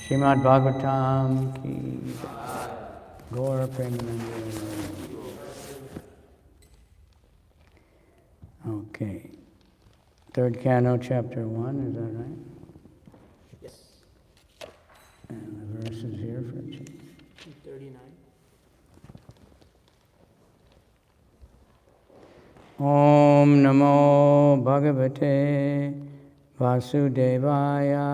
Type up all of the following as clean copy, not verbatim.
Srimad Bhagavatam ki Gaur Premanandi. Okay. Third canto, chapter 1, is that right? Yes. And the verse is here for 39. Om Namo Bhagavate Vasudevaya.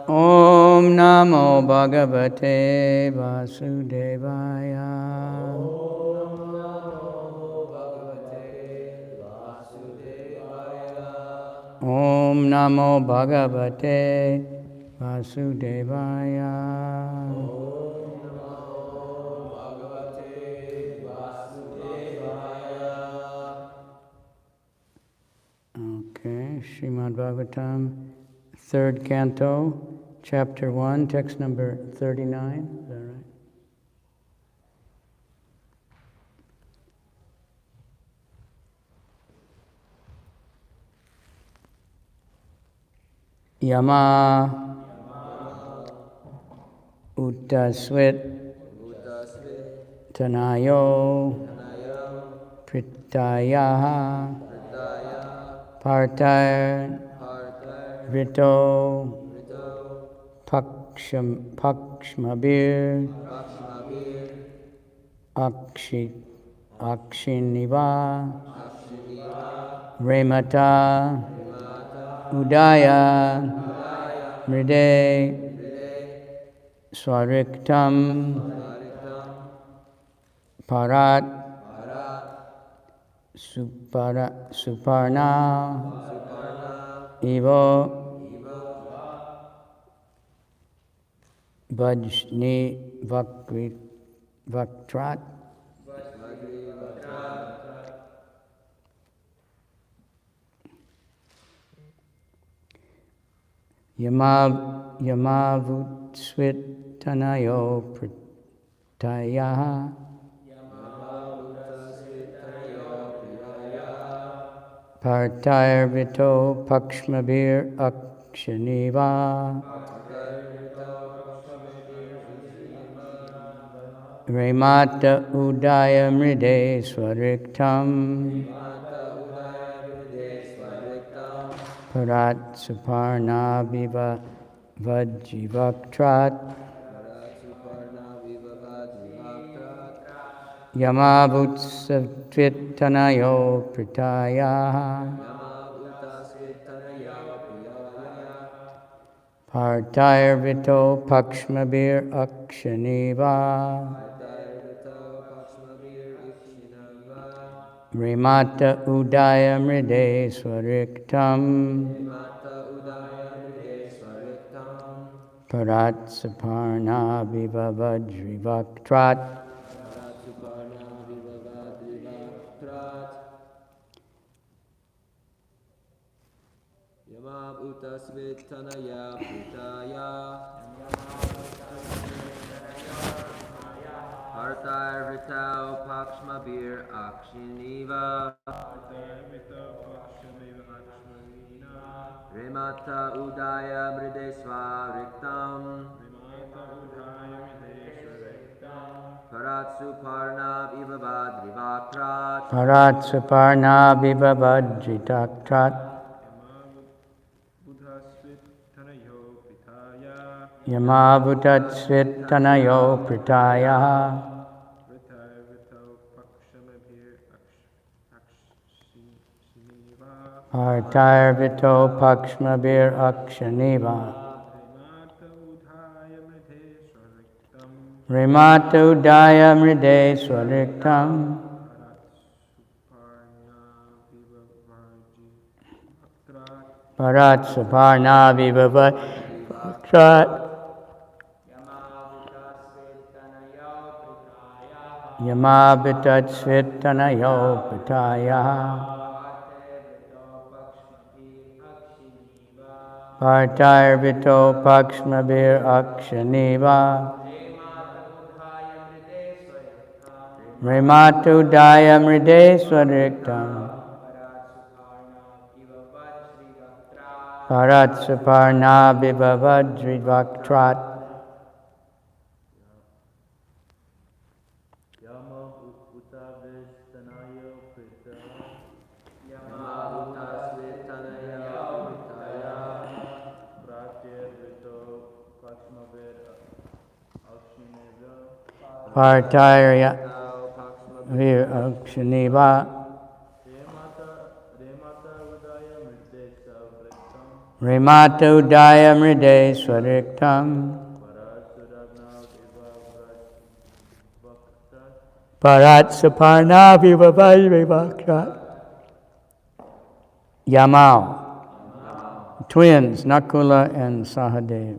Om Namo Bhagavate Vasudevaya. Om Namo Bhagavate Vasudevaya. Okay, Srimad Bhagavatam, third canto, chapter 1, text number 39, is that right? Yama Uttasvit Tanayo Pritaya Partar Rito Pakshmabir Akshiniva Remata Udaya Mride Swariktam Parat Suparna Ivo Vajni Vaktrat Yamavutsvit Tanayo Pritaya Partair Vito Pakshmabir Akshaniva Remata Udaya Mride Swariktam Parat Suparna Viva Vajivaktrat Yamavutsvit Tanayo Pritaya Partair Vito Pakshmabir Akshaniva Remata Udaya Mride Swariktam Parat Suparna Viva Vajrivaktrat Utasvitanaya Pritaya Partar Vitao Pakshmabir Akshiniva Remata Udaya Mridesva Riktam Parat Suparna Vivavadrivakrat Parat Suparna Viva Vajrivaktrat Yamavutsvit Tanayo Pritaya Partair Vito Pakshmabir Akshaniva Remata Udaya Mride Swariktam Parat Suparna Viva Vajrivaktrat Yamavutsvit Tanayo Pritaya Partair Vito Pakshmabir Akshaniva Remata Udaya Mride Swariktam Parat Suparna Vibhavadrivaktrat Partarya Akshaniva Remata Udaya Mride Swariktam Parat Saparna Vibhavadrivaktrat Yamal, twins, Nakula and Sahadev.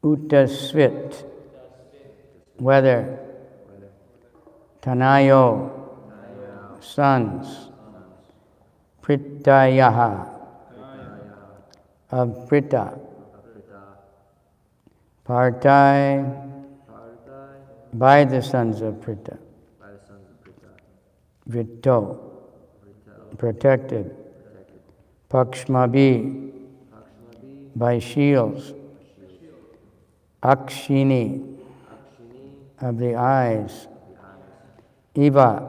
Uttasvit, weather. Tanayo, sons. Pritayaha, of Prita. Partai, by the sons of Prita. Vito, protected. Pakshmabi, by shields. Akshini, of the eyes. Iva,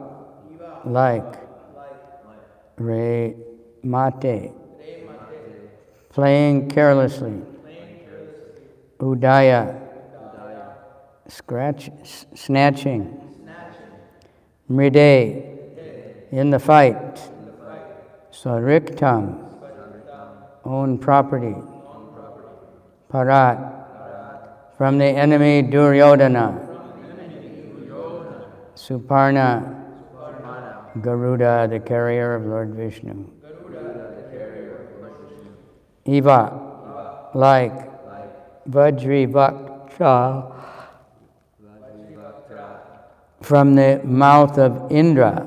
like. Re mate, playing carelessly. Udaya, snatching. Mride, in the fight. Sariktam, own property. Parat, from the enemy Duryodhana. Suparna, Garuda, the carrier of Lord Vishnu. Eva, like. Vajrivaktra, from the mouth of Indra.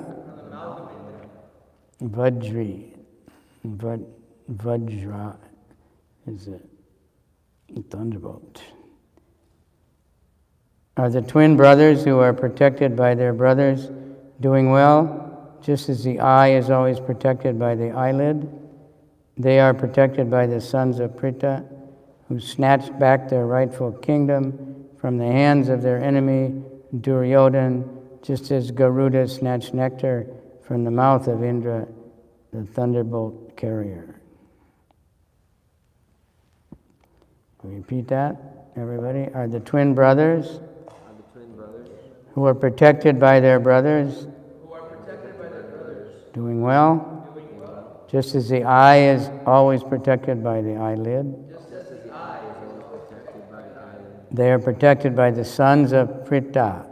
Vajra is a thunderbolt. Are the twin brothers who are protected by their brothers doing well? Just as the eye is always protected by the eyelid, they are protected by the sons of Prita, who snatched back their rightful kingdom from the hands of their enemy Duryodhana, just as Garuda snatched nectar from the mouth of Indra, the thunderbolt carrier. Repeat that, everybody. Are the twin brothers who are protected by their brothers doing well? Just as the eye is always protected by the eyelid, they are protected by the sons of Prita,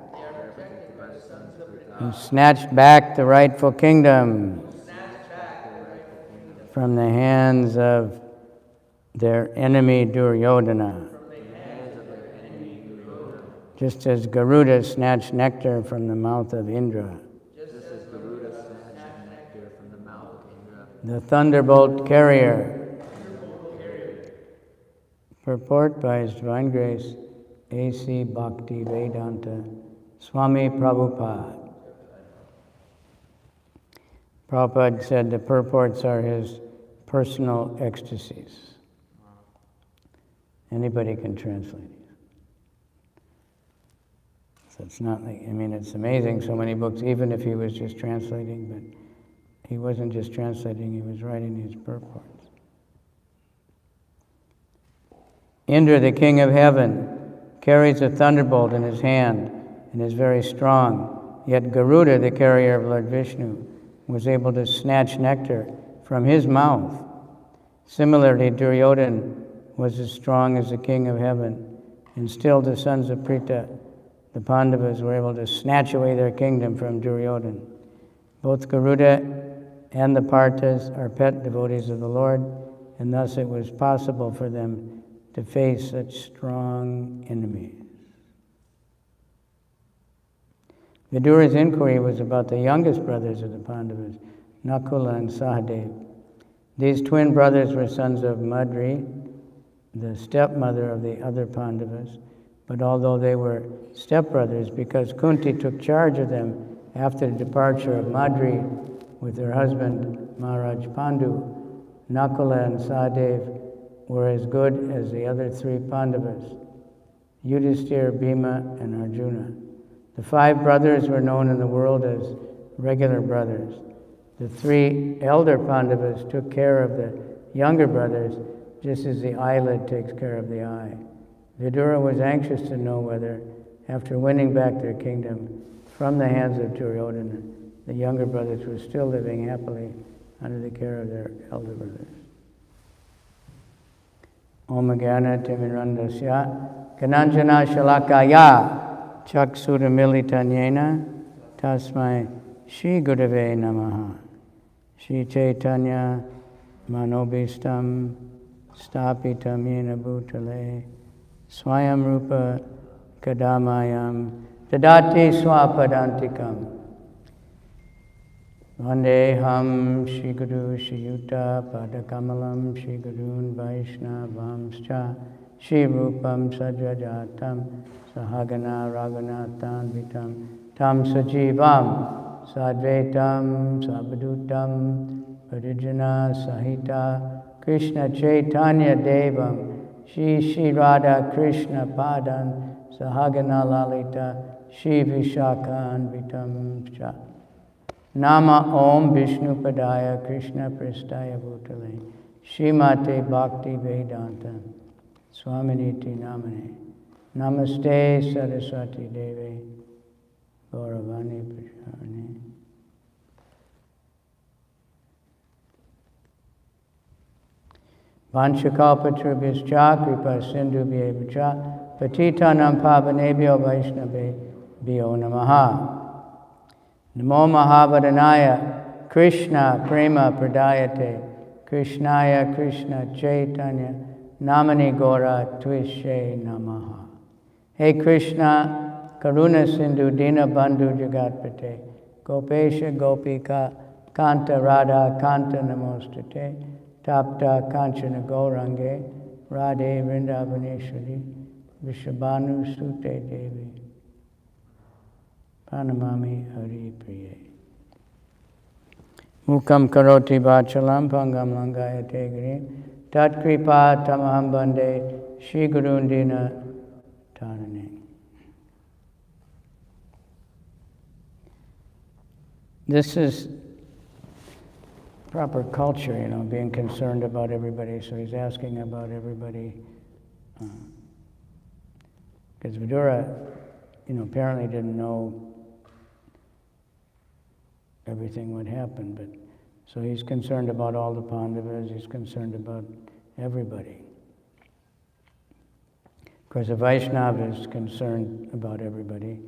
who snatched back the rightful kingdom from the hands of their enemy Duryodhana. Just as Garuda snatched nectar from the mouth of Indra. The thunderbolt carrier. Purport by His Divine Grace, A.C. Bhakti Vedanta Swami Prabhupada. Prabhupada said the purports are his personal ecstasies. Anybody can translate it. So it's not like, it's amazing, so many books, even if he was just translating, but he wasn't just translating, he was writing these purports. Indra, the king of heaven, carries a thunderbolt in his hand and is very strong. Yet Garuda, the carrier of Lord Vishnu, was able to snatch nectar from his mouth. Similarly, Duryodhana was as strong as the king of heaven, and still the sons of Prita, the Pandavas, were able to snatch away their kingdom from Duryodhana. Both Garuda and the Partas are pet devotees of the Lord, and thus it was possible for them to face such strong enemies. Vidura's inquiry was about the youngest brothers of the Pandavas, Nakula and Sahadev. These twin brothers were sons of Madri, the stepmother of the other Pandavas, but although they were stepbrothers, because Kunti took charge of them after the departure of Madri with her husband Maharaj Pandu, Nakula and Sahadev were as good as the other three Pandavas, Yudhishthira, Bhima, and Arjuna. The 5 brothers were known in the world as regular brothers. The 3 elder Pandavas took care of the younger brothers, just as the eyelid takes care of the eye. Vidura was anxious to know whether, after winning back their kingdom from the hands of Duryodhana, the younger brothers were still living happily under the care of their elder brothers. Om Gyana Timirandasya Kananjana Shalakaya Chaksuramilitanyena Tasmai Shri Gurave Namaha Shri Chaitanya Manobhistam Stapitam Yena Bhutale Swayam Rupa Kadamayam Dadati Swapadantikam Vandeham Shri Guru Shri Yuta Padakamalam Shri Gurun Vaishnavamscha Shri Rupam Sajvajatam Sahagana Raghunathan Vitam Tam Sajivam Sadvaitam Sabhadutam Parijana Sahita Krishna Chaitanya Devam Shri Radha Krishna Padan Sahagana Lalita Shri Vishakhan Vitam Cha Nama Om Vishnu Padaya Krishna Pristaya Bhutale Shrimate Bhakti Vedanta Swaminiti Namane Namaste Saraswati Devi Gauravani Prasharani. Vanchakalpatrubhyascha kripa sindhubhyeva patitanam pavanebhyo vaishnavebhyo namaha. Namo Mahavadhanaya Krishna Prema Pradayate Krishnaya Krishna Chaitanya Namani Gora Tvishe Namaha. Hey Krishna Karuna Sindhu Dina Bandhu Jagatpate Gopesha Gopika Kanta Radha Kanta Namostate Tapta Kanchana Gaurange Radhe Vrindavaneshwari Vishabhanu Sute Devi Pranamami Hari Priye. Mukam karoti vachalam pangam langayate grim tat kripa tamaham bande Shri Gurundina Tarane. This is proper culture, being concerned about everybody. So he's asking about everybody. Because Vidura, apparently didn't know everything would happen, but so he's concerned about all the Pandavas, he's concerned about everybody. Of course, a Vaishnava is concerned about everybody.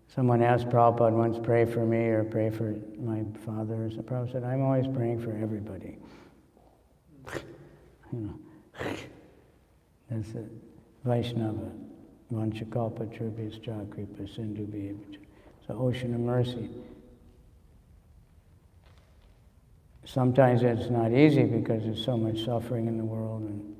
Someone asked Prabhupada once, pray for me or pray for my father. So Prabhupada said, I'm always praying for everybody. That's a Vaishnava. Vanchakalpa Trubhyascha Kripa Sindhu Bhavacha. It's the ocean of mercy. Sometimes it's not easy because there's so much suffering in the world and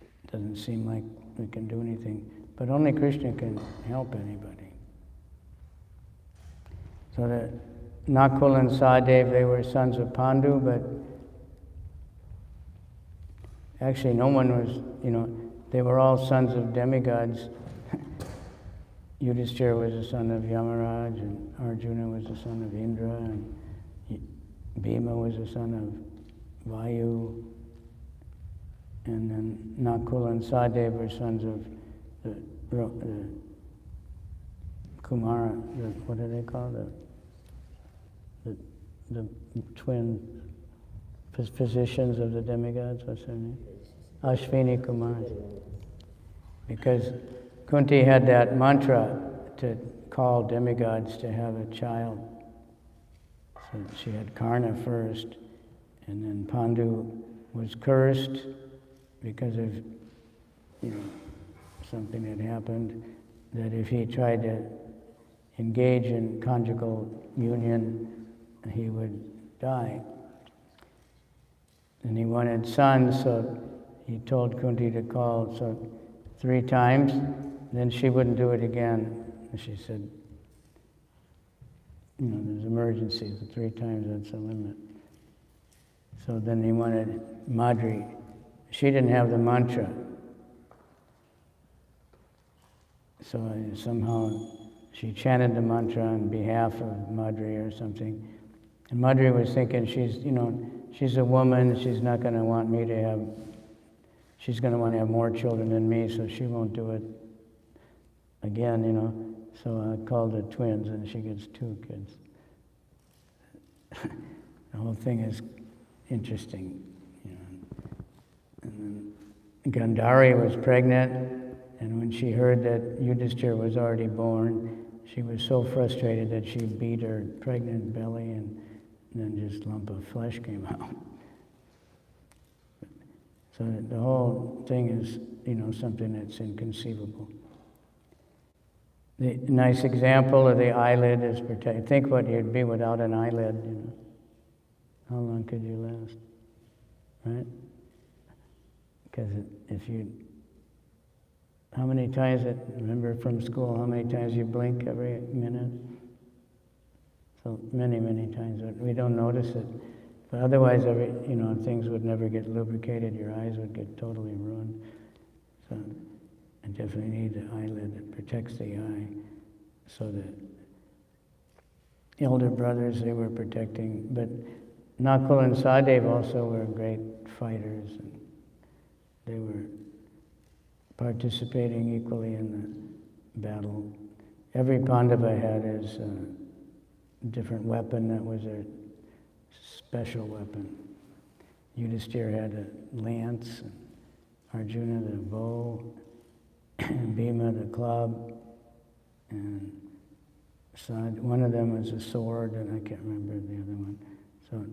it doesn't seem like we can do anything. But only Krishna can help anybody. So that Nakul and Sahadev, they were sons of Pandu, but actually no one was, they were all sons of demigods. Yudhishthira was the son of Yamaraj, and Arjuna was the son of Indra, and Bhima was the son of Vayu, and then Nakul and Sahadev were sons of the Kumara, what do they call the twin physicians of the demigods? What's their name? Ashvini Kumars. Because Kunti had that mantra to call demigods to have a child. So she had Karna first, and then Pandu was cursed because of something that happened, that if he tried to engage in conjugal union, he would die. And he wanted sons, so he told Kunti to call 3 times, then she wouldn't do it again. And she said, there's a emergencies. 3 times, that's the limit. So then he wanted Madri. She didn't have the mantra. So somehow she chanted the mantra on behalf of Madri or something. And Madri was thinking, she's a woman, she's not going to want me to have, she's going to want to have more children than me, so she won't do it again, So I called her twins, and she gets 2 kids. The whole thing is interesting, And then Gandhari was pregnant, and when she heard that Yudhishthira was already born, she was so frustrated that she beat her pregnant belly, and then just a lump of flesh came out. So the whole thing is, something that's inconceivable. The nice example of the eyelid is think what you'd be without an eyelid, How long could you last, right? Because how many times, remember from school, how many times you blink every minute? So many, many times. We don't notice it. But otherwise, things would never get lubricated. Your eyes would get totally ruined. So I definitely need the eyelid that protects the eye. So the elder brothers, they were protecting. But Nakul and Sadev also were great fighters. And they were participating equally in the battle. Every Pandava had his different weapon that was a special weapon. Yudhishthira had a lance, and Arjuna the bow, and Bhima the club, and one of them was a sword, and I can't remember the other one. So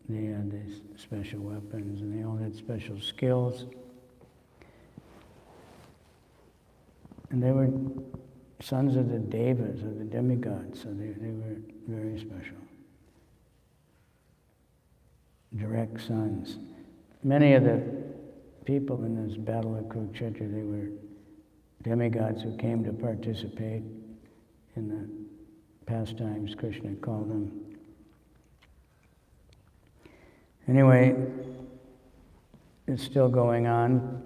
they had these special weapons, and they all had special skills. And they were sons of the devas, of the demigods, so they were very special. Direct sons. Many of the people in this battle of Kurukshetra, they were demigods who came to participate in the pastimes, Krishna called them. Anyway, it's still going on.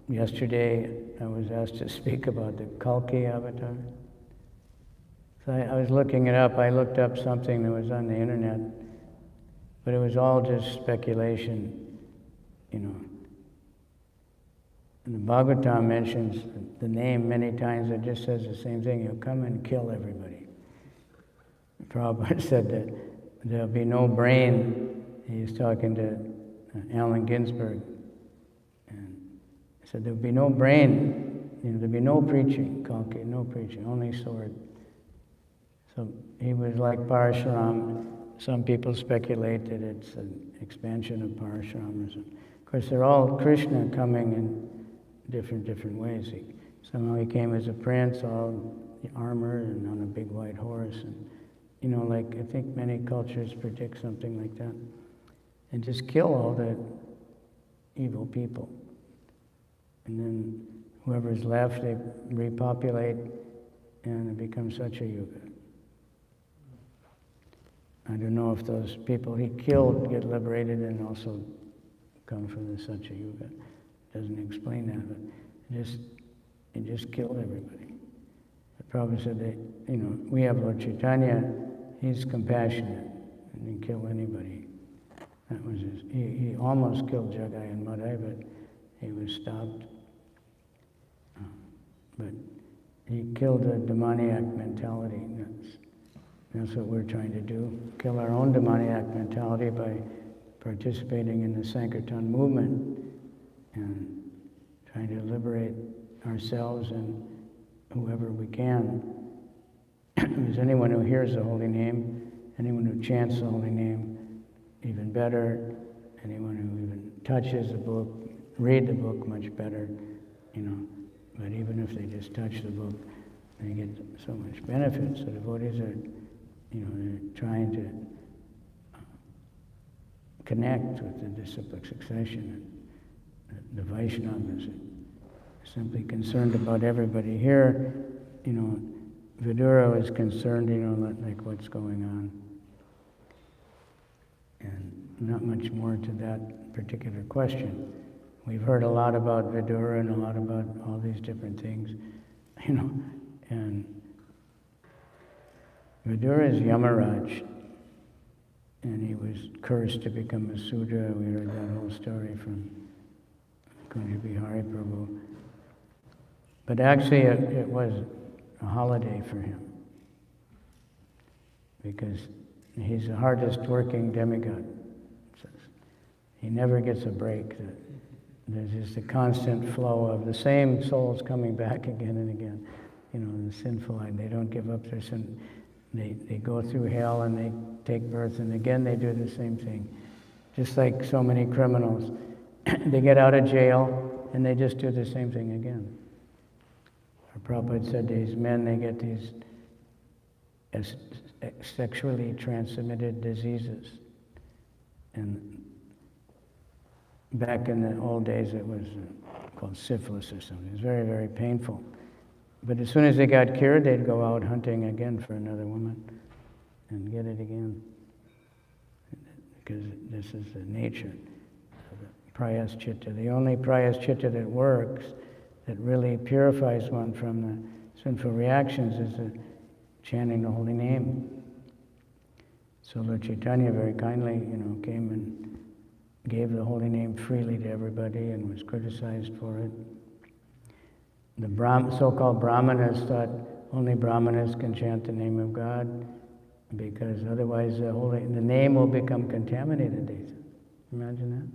Yesterday, I was asked to speak about the Kalki avatar. So I was looking it up. I looked up something that was on the internet, but it was all just speculation, And the Bhagavatam mentions the name many times. It just says the same thing. He'll come and kill everybody. Prabhupada said that there'll be no brain. He was talking to Allen Ginsberg. So there'll be no brain, there'll be no preaching, Kalki, no preaching, only sword. So he was like Parashuram. Some people speculate that it's an expansion of Parashuram. Of course, they're all Krishna coming in different ways. Somehow he came as a prince, all armored and on a big white horse. And, like I think many cultures predict something like that. And just kill all the evil people. And then whoever's left, they repopulate, and it becomes Satya Yuga. I don't know if those people he killed get liberated and also come from the Satya Yuga. It doesn't explain that, but it just killed everybody. The Prabhupada said that, we have Lord Chaitanya, he's compassionate, and he can kill anybody. That was he almost killed Jagai and Madai, but he was stopped. But he killed the demoniac mentality. That's what we're trying to do. Kill our own demoniac mentality by participating in the Sankirtan movement and trying to liberate ourselves and whoever we can. Because anyone who hears the holy name, anyone who chants the holy name, even better. Anyone who even touches the book, read the book, much better, But even if they just touch the book, they get so much benefit. So devotees are, they're trying to connect with the disciplic succession. The Vaishnavas are simply concerned about everybody here, Vidura was concerned, like what's going on. And not much more to that particular question. We've heard a lot about Vidura and a lot about all these different things, and Vidura is Yamaraj, and he was cursed to become a Sudra. We heard that whole story from Kunja Bihari Prabhu. But actually it was a holiday for him, because he's the hardest working demigod. He never gets a break. There's just a constant flow of the same souls coming back again and again, the sinful line. They don't give up their sin. They go through hell and they take birth, and again they do the same thing. Just like so many criminals. They get out of jail and they just do the same thing again. Our Prabhupada said these men, they get these sexually transmitted diseases. And back in the old days it was called syphilis or something. It was very, very painful. But as soon as they got cured, they'd go out hunting again for another woman and get it again. Because this is the nature of the prayaschita. The only prayaschita that works, that really purifies one from the sinful reactions, is the chanting the holy name. So Lord Chaitanya very kindly, came and gave the holy name freely to everybody and was criticized for it. The so-called Brahmanas thought only Brahmanas can chant the name of God, because otherwise the name will become contaminated, they said. Imagine that.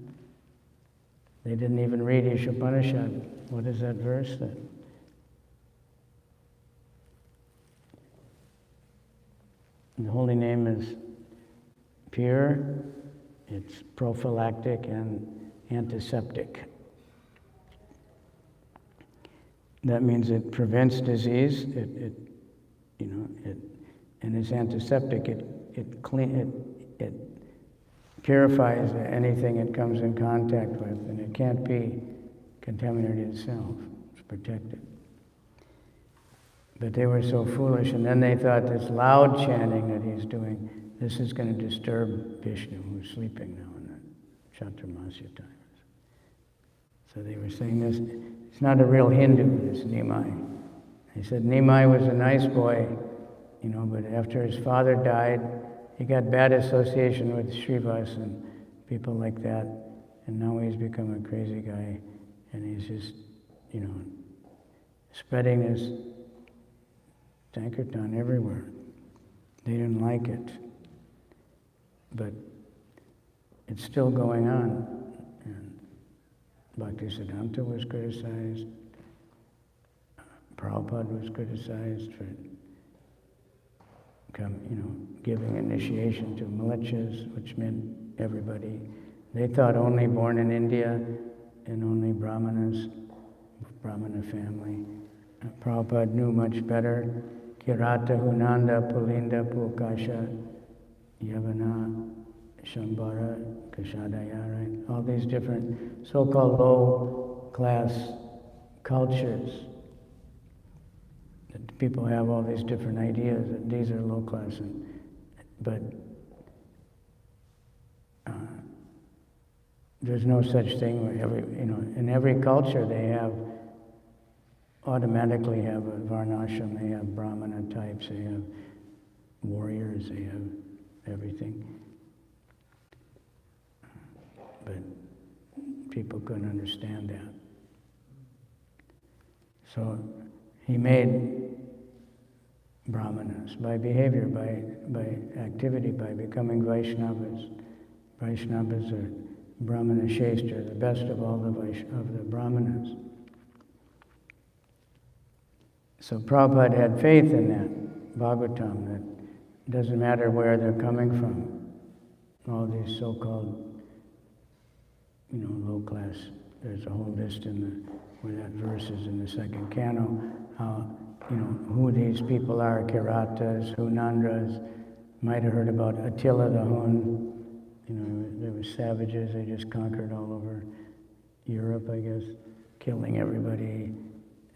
They didn't even read Ishopanishad. What is that verse that? The holy name is pure, it's prophylactic and antiseptic. That means it prevents disease, and it's antiseptic. It purifies anything it comes in contact with, and it can't be contaminated itself. It's protected. But they were so foolish, and then they thought this loud chanting that he's doing, this is going to disturb Vishnu, who's sleeping now in the Chaturmasya times. So they were saying this, it's not a real Hindu, this Nimai. He said Nimai was a nice boy, but after his father died, he got bad association with Srivas and people like that, and now he's become a crazy guy, and he's just, spreading his Sankirtan everywhere. They didn't like it, but it's still going on. And Bhaktisiddhanta was criticized, Prabhupada was criticized for giving initiation to militias, which meant everybody. They thought only born in India and only Brahmanas, Brahmana family. Prabhupada knew much better. Kirata, Hunanda, Pulinda, Pulkasha, Yavana, Shambhara, Kashadaya, right? All these different so-called low-class cultures. That people have all these different ideas that these are low-class, but there's no such thing where in every culture they automatically have a varnashram, they have brahmana types, they have warriors, they have everything. But people couldn't understand that. So he made brahmanas by behavior, by activity, by becoming Vaishnavas. Vaishnavas are Brahmana Shestra, the best of all of the brahmanas. So Prabhupada had faith in that, Bhagavatam, that it doesn't matter where they're coming from. All these so-called, low class, there's a whole list where that verse is in the second canto, how, who these people are, Kiratas, Hunandras. Might have heard about Attila the Hun. There were savages, they just conquered all over Europe, I guess, killing everybody,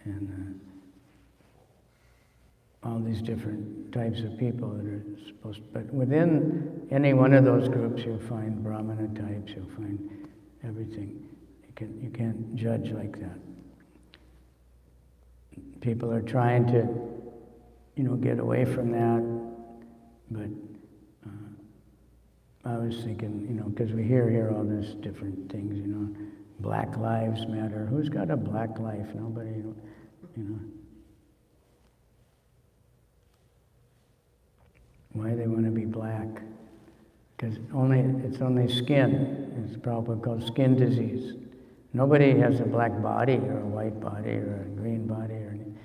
and all these different types of people that are supposed to, but within any one of those groups you'll find Brahmana types, you'll find everything. You can't judge like that. People are trying to, get away from that, but I was thinking, because we hear all these different things, Black Lives Matter. Who's got a black life? Nobody, Why they want to be black? Because it's only skin. It's probably called skin disease. Nobody has a black body or a white body or a green body or anything.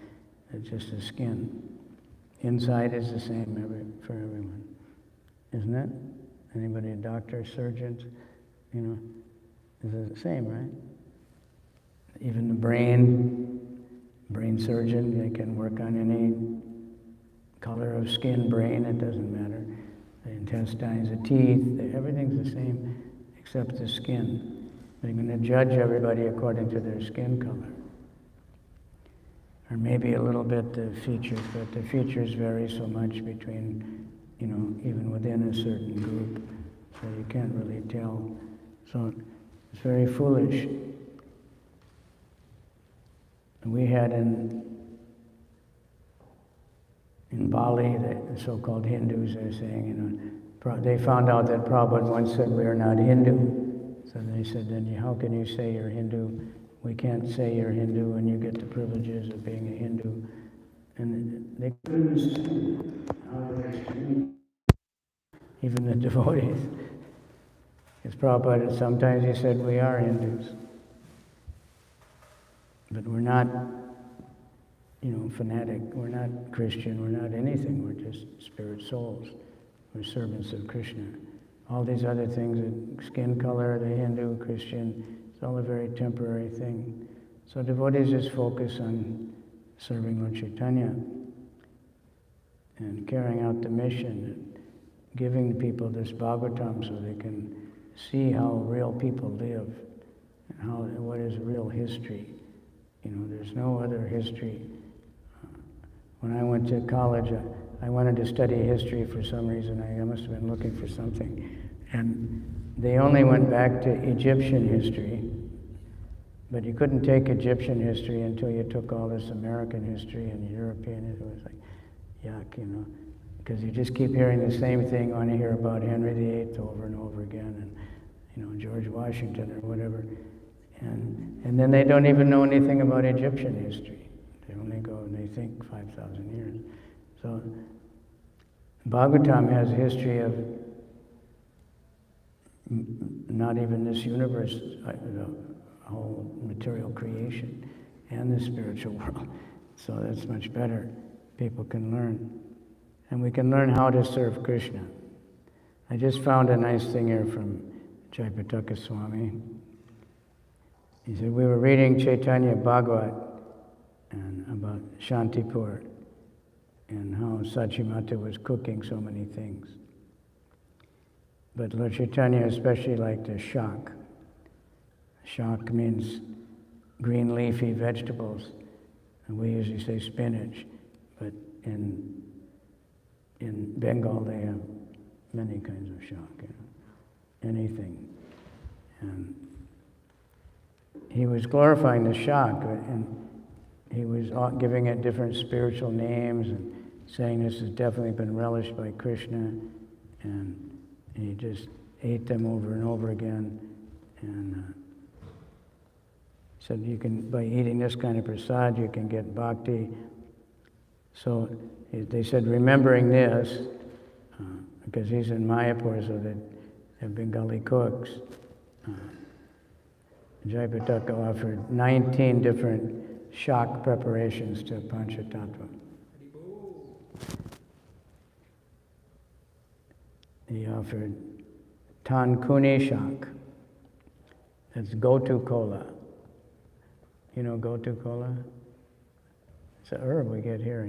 It's just the skin. Inside is the same for everyone, isn't it? Anybody, doctors, surgeons, is the same, right? Even the brain surgeon, they can work on any color of skin, brain, it doesn't matter. The intestines, the teeth, everything's the same except the skin. They're going to judge everybody according to their skin color. Or maybe a little bit the features, but the features vary so much between, even within a certain group, so you can't really tell. So it's very foolish. And we had in Bali, the so-called Hindus are saying, they found out that Prabhupada once said we are not Hindu. So they said, then how can you say you're Hindu? We can't say you're Hindu when you get the privileges of being a Hindu. And they couldn't understand how they're extreme. Even the devotees. Because Prabhupada, sometimes he said we are Hindus. But we're not, fanatic. We're not Christian. We're not anything. We're just spirit souls. We're servants of Krishna. All these other things, skin color, the Hindu, Christian, it's all a very temporary thing. So devotees just focus on serving Lord Chaitanya and carrying out the mission, giving people this Bhagavatam so they can see how real people live and what is real history. There's no other history. When I went to college, I wanted to study history for some reason. I must have been looking for something. And they only went back to Egyptian history, but you couldn't take Egyptian history until you took all this American history and European. It was like, yuck, because you just keep hearing the same thing. You want to hear about Henry VIII over and over again, and George Washington or whatever. And then they don't even know anything about Egyptian history. They only go and they think 5,000 years. So Bhagavatam has a history of not even this universe, the whole material creation and the spiritual world. So that's much better. People can learn. And we can learn how to serve Krishna. I just found a nice thing here from Kavichandra Swami. He said, we were reading Chaitanya Bhagavat and about Shantipur and how Sachimata was cooking so many things. But Lord Chaitanya especially liked the shak. Shak means green leafy vegetables, and we usually say spinach, but in Bengal they have many kinds of shak, anything. And he was glorifying the shak, and he was giving it different spiritual names and saying this has definitely been relished by Krishna, and he just ate them over and over again, and said you can, by eating this kind of prasad, you can get bhakti. So they said, remembering this, because he's in Mayapur, so they have Bengali cooks, Jayapataka offered 19 different shak preparations to Panchatattva. He offered Tankuni shak. That's gotu kola. You know gotu kola? It's a herb we get here,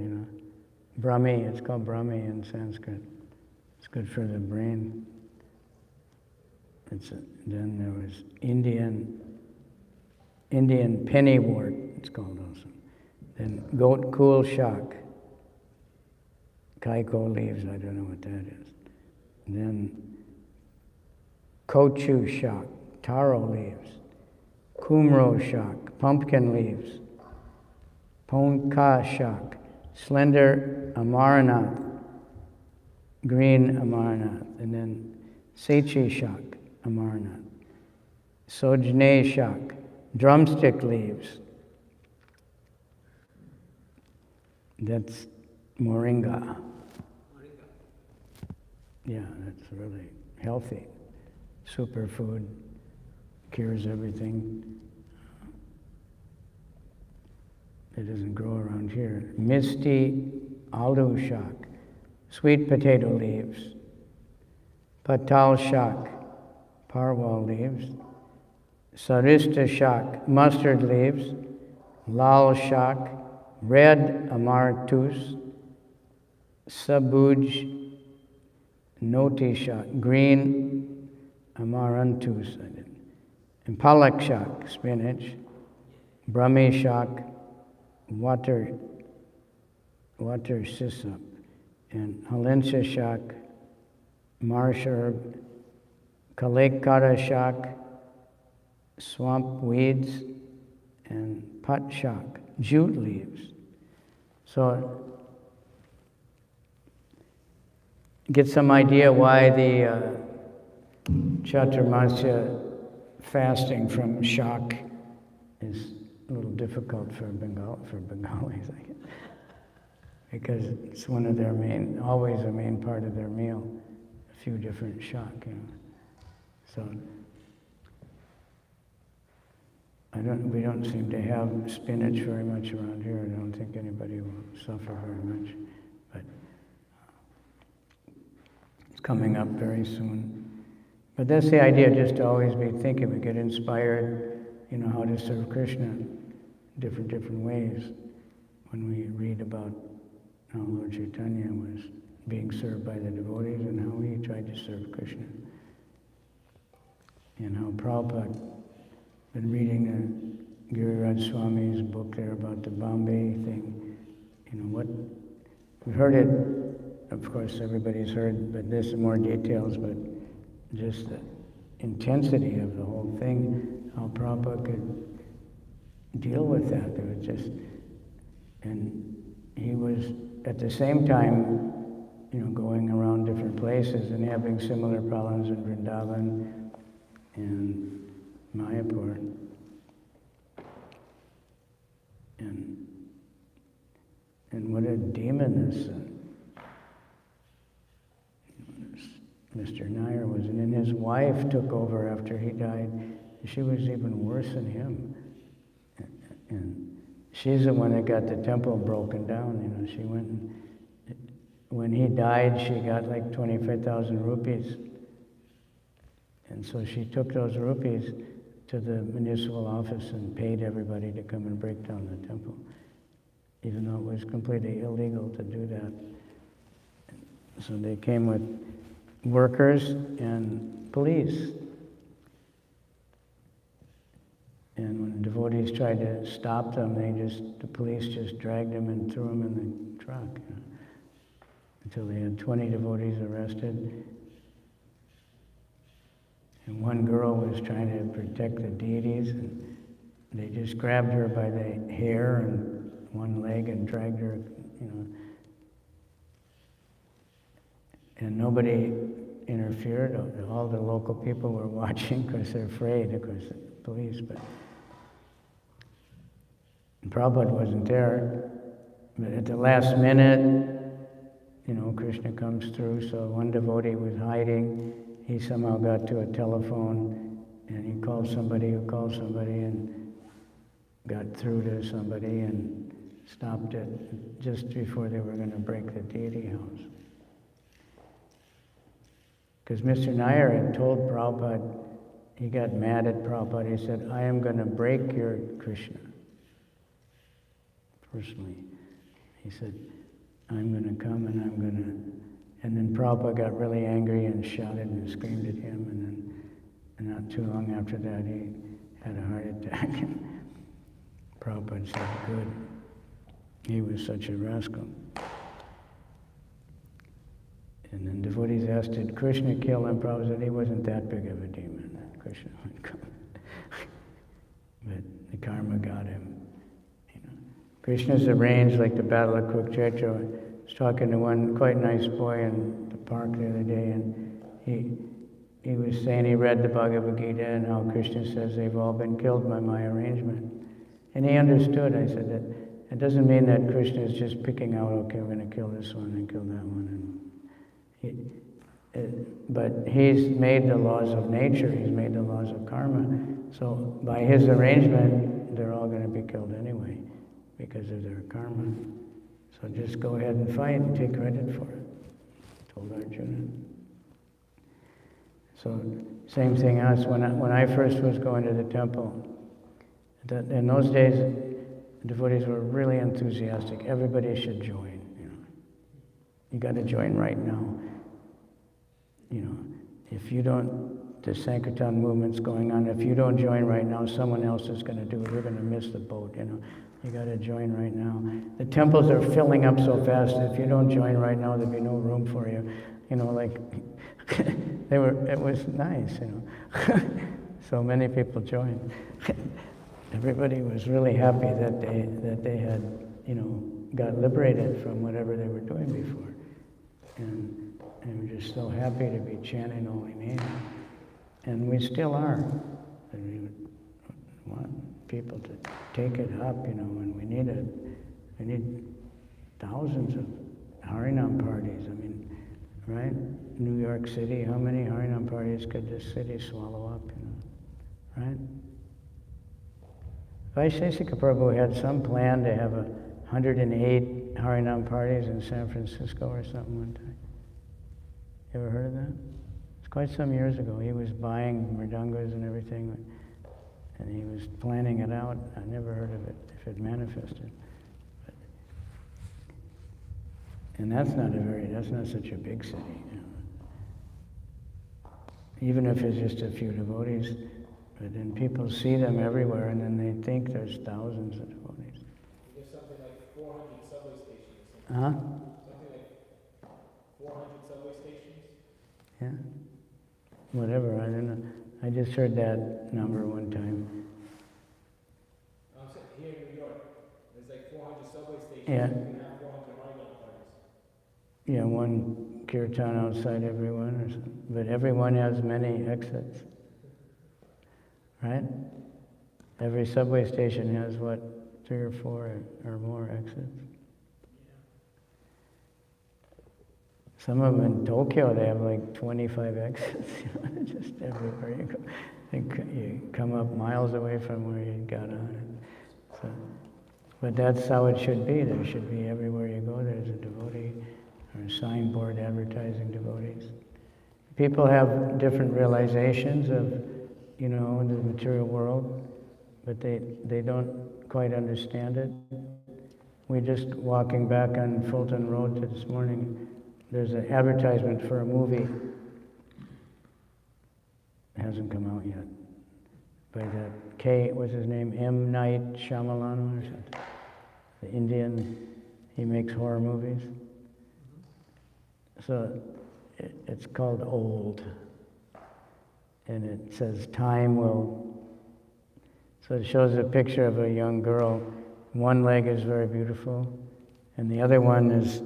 Brahmi, it's called Brahmi in Sanskrit. It's good for the brain. Then there was Indian pennywort, it's called also. Then goat kool shak. kaiko leaves, I don't know what that is. And then kochu shak, taro leaves. Kumro shak, pumpkin leaves. Ponka shak, slender amaranath, green amaranath. And then sechi shak, amaranath. Sojne shak, drumstick leaves. That's moringa. Yeah, that's really healthy. Superfood, cures everything. It doesn't grow around here. Misty aloo shak, sweet potato leaves. Patal shak, parwal leaves. Sarista shak, mustard leaves. Lal shak, red amartus. Sabuj noti shak, green amaranthus. And palak shak, spinach. Brahmi shak, water sisap. And halensa shak, marsh herb. Kalekara shak, swamp weeds. And pat shak, jute leaves. So get some idea why the Chaturmasya fasting from shak is a little difficult for Bengalis, I guess. Because it's one of their always a main part of their meal, a few different shak, So we don't seem to have spinach very much around here. I don't think anybody will suffer very much, but it's coming up very soon. But that's the idea, just to always be thinking. We get inspired, how to serve Krishna in different ways. When we read about how Lord Chaitanya was being served by the devotees and how he tried to serve Krishna. And how Prabhupada been reading Giriraj Swami's book there about the Bombay thing. We've heard it, of course everybody's heard, but there's some more details, but just the intensity of the whole thing, how Prabhupada could deal with that. It was just, and he was at the same time, going around different places and having similar problems in Vrindavan and Mayapur. And what a demon this Mr. Nair was. And then his wife took over after he died. She was even worse than him. And she's the one that got the temple broken down. She went and, when he died, she got like 25,000 rupees. And so she took those rupees to the municipal office and paid everybody to come and break down the temple, even though it was completely illegal to do that. So they came with workers and police. And when devotees tried to stop them, the police just dragged them and threw them in the truck. Until they had 20 devotees arrested. And one girl was trying to protect the deities, and they just grabbed her by the hair and one leg and dragged her, And nobody interfered. All the local people were watching because they're afraid, of course, the police. But Prabhupada wasn't there. But at the last minute, Krishna comes through. So one devotee was hiding. He somehow got to a telephone, and he called somebody who called somebody and got through to somebody and stopped it just before they were going to break the deity house. Because Mr. Nair had told Prabhupada, he got mad at Prabhupada, he said, I am going to break your Krishna. Personally. He said, I'm going to come and I'm going to... And then Prabhupada got really angry and shouted and screamed at him, and not too long after that he had a heart attack. And Prabhupada said, good. He was such a rascal. And then devotees asked, did Krishna kill him? Prabhupada said he wasn't that big of a demon. That Krishna would come. But the karma got him. You know. Krishna's arranged like the Battle of Kurukshetra. I was talking to one quite nice boy in the park the other day, and he was saying he read the Bhagavad Gita and how Krishna says they've all been killed by my arrangement. And he understood. I said that it doesn't mean that Krishna is just picking out, okay, we're going to kill this one and kill that one. But he's made the laws of nature, he's made the laws of karma. So by his arrangement, they're all going to be killed anyway because of their karma. So just go ahead and fight and take credit for it, told Arjuna. So same thing us, when I first was going to the temple, in those days, the devotees were really enthusiastic. Everybody should join, you know. You got to join right now. You know, if you don't, the Sankirtan movement's going on, if you don't join right now, someone else is going to do it. We're going to miss the boat, you know. You got to join right now. The temples are filling up so fast, if you don't join right now, there'll be no room for you. You know, like, it was nice, you know. So many people joined. Everybody was really happy that they had, you know, got liberated from whatever they were doing before. And we're just so happy to be chanting holy name. And we still are. And we want people to take it up, you know, and we need thousands of Harinam parties. I mean, right? New York City, how many Harinam parties could this city swallow up, you know, right? Vaishesika Prabhu had some plan to have 108 Harinam parties in San Francisco or something one time. You ever heard of that? It's quite some years ago. He was buying mridangas and everything, and he was planning it out. I never heard of it, if it manifested. And that's not such a big city. You know. Even if it's just a few devotees, but then people see them everywhere, and then they think there's thousands of devotees. There's something like 400 subway stations. Huh? Something like 400 subway stations. Yeah. Whatever, I don't know. I just heard that number one time. I'm saying here in New York, there's like 400 subway stations. Yeah. You can have 400 Harinam parties. Yeah, one kirtan outside everyone, or something. But everyone has many exits. Right? Every subway station has, what, 3 or 4 or more exits? Some of them in Tokyo, they have like 25 exits, you know, just everywhere you go. You come up miles away from where you got on. So, but that's how it should be. There should be everywhere you go, there's a devotee or a signboard advertising devotees. People have different realizations of, you know, the material world, but they don't quite understand it. We just walking back on Fulton Road this morning, there's an advertisement for a movie. It hasn't come out yet. By that what's his name? M. Night Shyamalan or something. The Indian, he makes horror movies. So it's called Old. And it says time will, so it shows a picture of a young girl. One leg is very beautiful, and the other one is,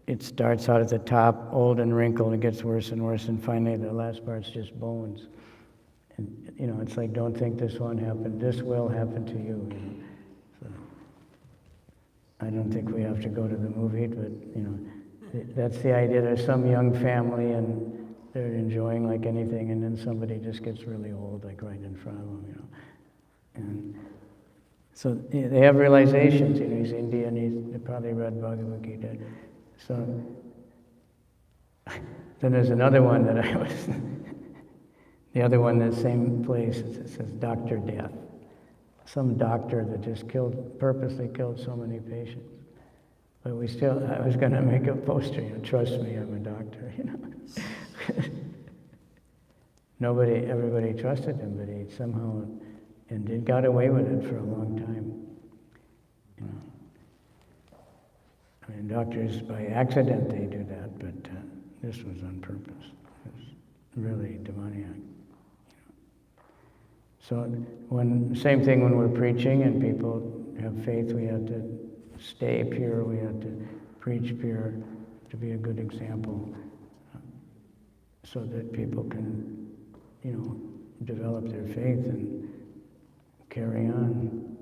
it starts out at the top, old and wrinkled, it gets worse and worse, and finally the last part's just bones. And, you know, it's like, don't think this won't happen, this will happen to you. You know? So, I don't think we have to go to the movie, but, you know, that's the idea. There's some young family, and they're enjoying like anything, and then somebody just gets really old, like right in front of them, you know. And so they have realizations, you know, he's Indian, they probably read Bhagavad Gita. So then there's another one that I was, the other one, the same place, it says Dr. Death. Some doctor that just purposely killed so many patients. But I was going to make a poster, you know, trust me, I'm a doctor, you know. Everybody trusted him, but he somehow, and got away with it for a long time. You know, I And doctors, by accident, they do that, but this was on purpose. It was really demoniac. So same thing when we're preaching and people have faith, we have to stay pure, we have to preach pure, to be a good example, so that people can, develop their faith and carry on.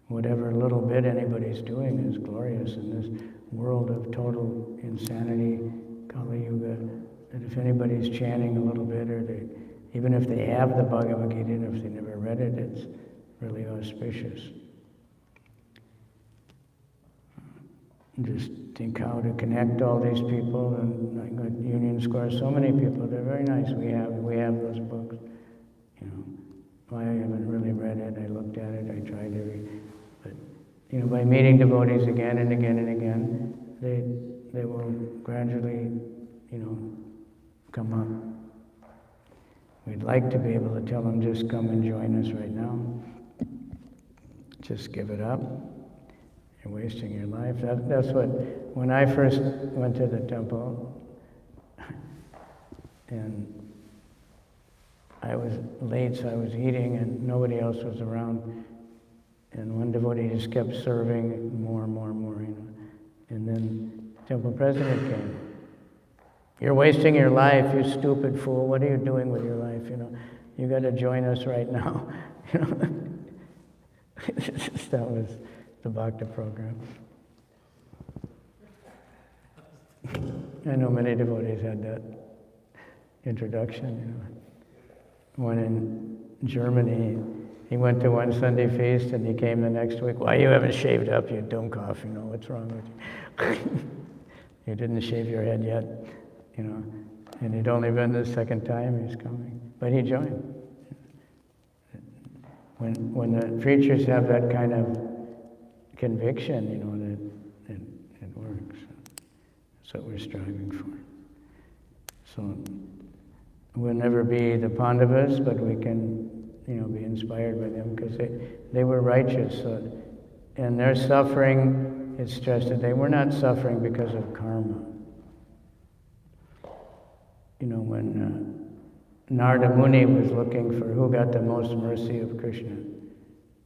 Whatever little bit anybody's doing is glorious in this world of total insanity, Kali Yuga, that if anybody's chanting a little bit, or even if they have the Bhagavad Gita, and if they never read it, it's really auspicious. Just think how to connect all these people, and like at Union Square, so many people, they're very nice. We have those books. I haven't really read it, I looked at it, I tried to read, but by meeting devotees again and again and again, they will gradually, come up. We'd like to be able to tell them, just come and join us right now. Just give it up. You're wasting your life. That's what, when I first went to the temple, and I was late, so I was eating, and nobody else was around. And one devotee just kept serving more and more and more, And then temple president came. You're wasting your life, you stupid fool. What are you doing with your life? You got to join us right now. That was the Bhakti program. I know many devotees had that introduction. One in Germany, he went to one Sunday feast and he came the next week. Why you haven't shaved up, you dummkopf? What's wrong with you? You didn't shave your head yet, And he'd only been the second time he's coming, but he joined. When the preachers have that kind of conviction, that it works. That's what we're striving for. So we'll never be the Pandavas, but we can, be inspired by them, because they were righteous. And their suffering is stressed that they were not suffering because of karma. When Narada Muni was looking for who got the most mercy of Krishna,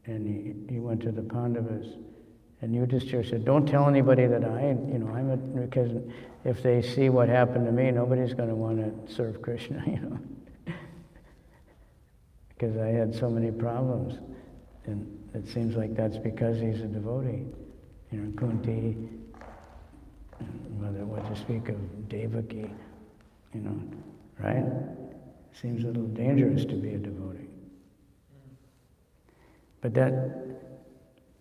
and he went to the Pandavas, and Yudhishthira said, don't tell anybody that because if they see what happened to me, nobody's going to want to serve Krishna, because I had so many problems. And it seems like that's because he's a devotee. Kunti, what to speak of Devaki, right? Seems a little dangerous to be a devotee. But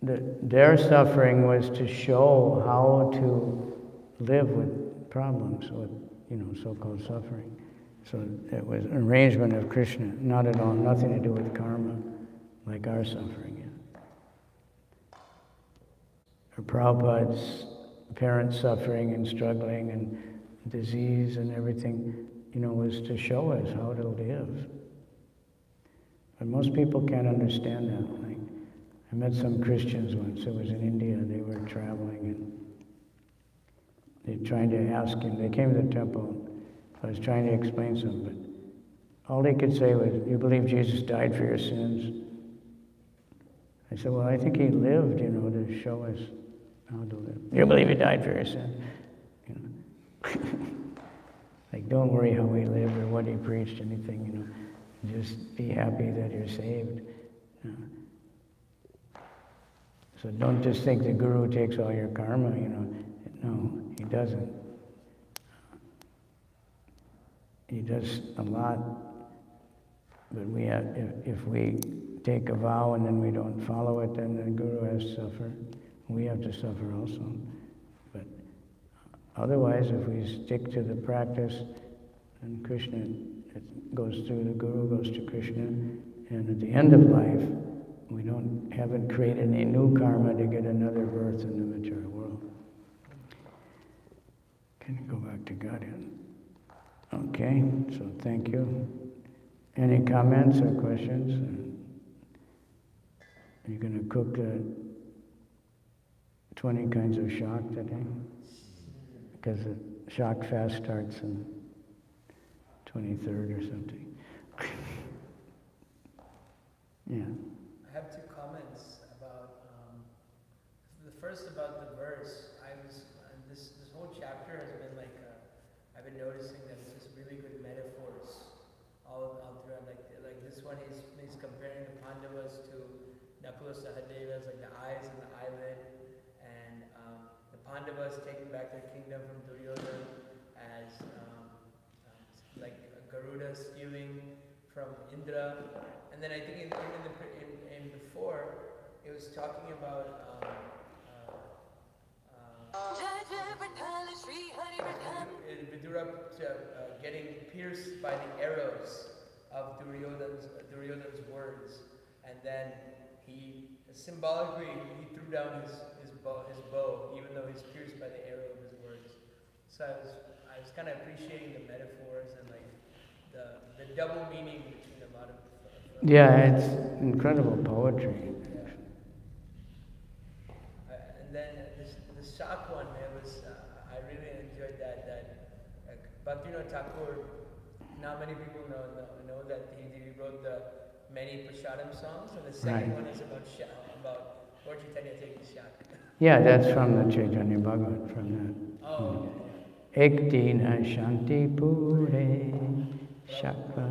their suffering was to show how to live with problems, with so-called suffering. So it was an arrangement of Krishna, not at all, nothing to do with karma, like our suffering is. Or Prabhupada's parents suffering and struggling and disease and everything, was to show us how to live. But most people can't understand that. Like, I met some Christians once. It was in India. They were traveling, and they're trying to ask him. They came to the temple. I was trying to explain something, but all they could say was, "You believe Jesus died for your sins?" I said, "Well, I think he lived, to show us how to live." "You believe he died for your sins?" Like, don't worry how he lived or what he preached, anything, Just be happy that you're saved. So don't just think the Guru takes all your karma, No, he doesn't. He does a lot, but if we take a vow and then we don't follow it, then the Guru has to suffer. We have to suffer also. But otherwise, if we stick to the practice, then Krishna, it goes through the Guru, goes to Krishna, and at the end of life, we haven't created any new karma to get another birth in the material world. Can you go back to Godhead? Okay, so thank you. Any comments or questions? Are you going to cook 20 kinds of shock today. Because the shock fast starts on 23rd or something. Yeah. I have two comments about, the first about the verse. This whole chapter has been like, I've been noticing that it's just really good metaphors all throughout. Like this one, he's comparing the Pandavas to Nakula Sahadevas, like the eyes and the eyelid, and the Pandavas taking back their kingdom from Duryodhana as like Garuda stealing from Indra. And then I think in before, it was talking about Vidura getting pierced by the arrows of Duryodhana's words, and then he symbolically threw down his bow, even though he's pierced by the arrow of his words. So I was kind of appreciating the metaphors and like the double meaning between a lot of. Yeah, it's incredible poetry. And then the shock one, I really enjoyed that Bhaktivinoda Thakur. Not many people know that he wrote the many Prasadam songs, and the second one is about Lord Chaitanya taking shock. Yeah, that's from the Chaitanya Bhagavat, from that. Oh, Ek dina shanti pure shakva.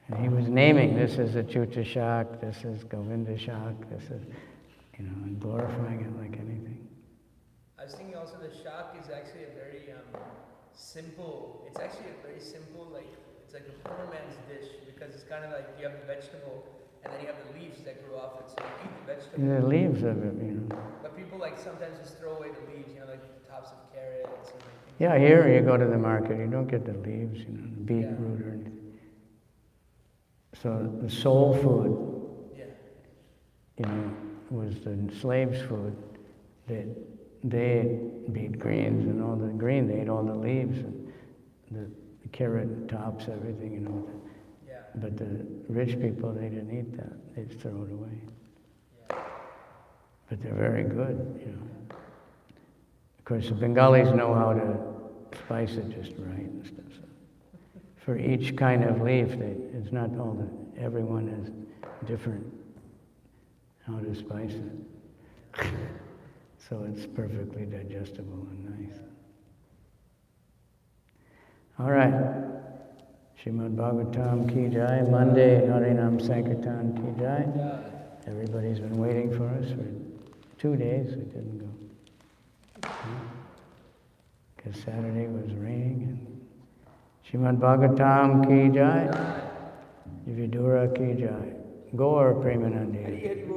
And he was naming, this is Achyuta Shak, this is Govinda Shak, this is, and glorifying it like anything. I was thinking also the shock is actually a very simple, it's actually a very simple, like, it's like a poor man's dish, because it's kind of like you have the vegetable, and then you have the leaves that grow off it, so you eat the vegetable. The leaves of it, But people like sometimes just throw away the leaves, like the tops of carrots and like things. Yeah, here you go to the market, you don't get the leaves, the beetroot or anything. So the soul food, was the slaves' food. They ate beet greens and all the green. They ate all the leaves and the carrot tops, everything, Yeah. But the rich people, they didn't eat that. They'd throw it away. Yeah. But they're very good, Of course, the Bengalis know how to spice it just right and stuff. So for each kind of leaf, it's not all that, everyone has different how to spice it. So it's perfectly digestible and nice. All right. Srimad Bhagavatam ki jai. Monday, Harinam Sankirtan ki jai. Everybody's been waiting for us for 2 days. We didn't go. Because Saturday was raining. And Srimad Bhagavatam ki jai. Vidura ki jai. Gaur Premanandi.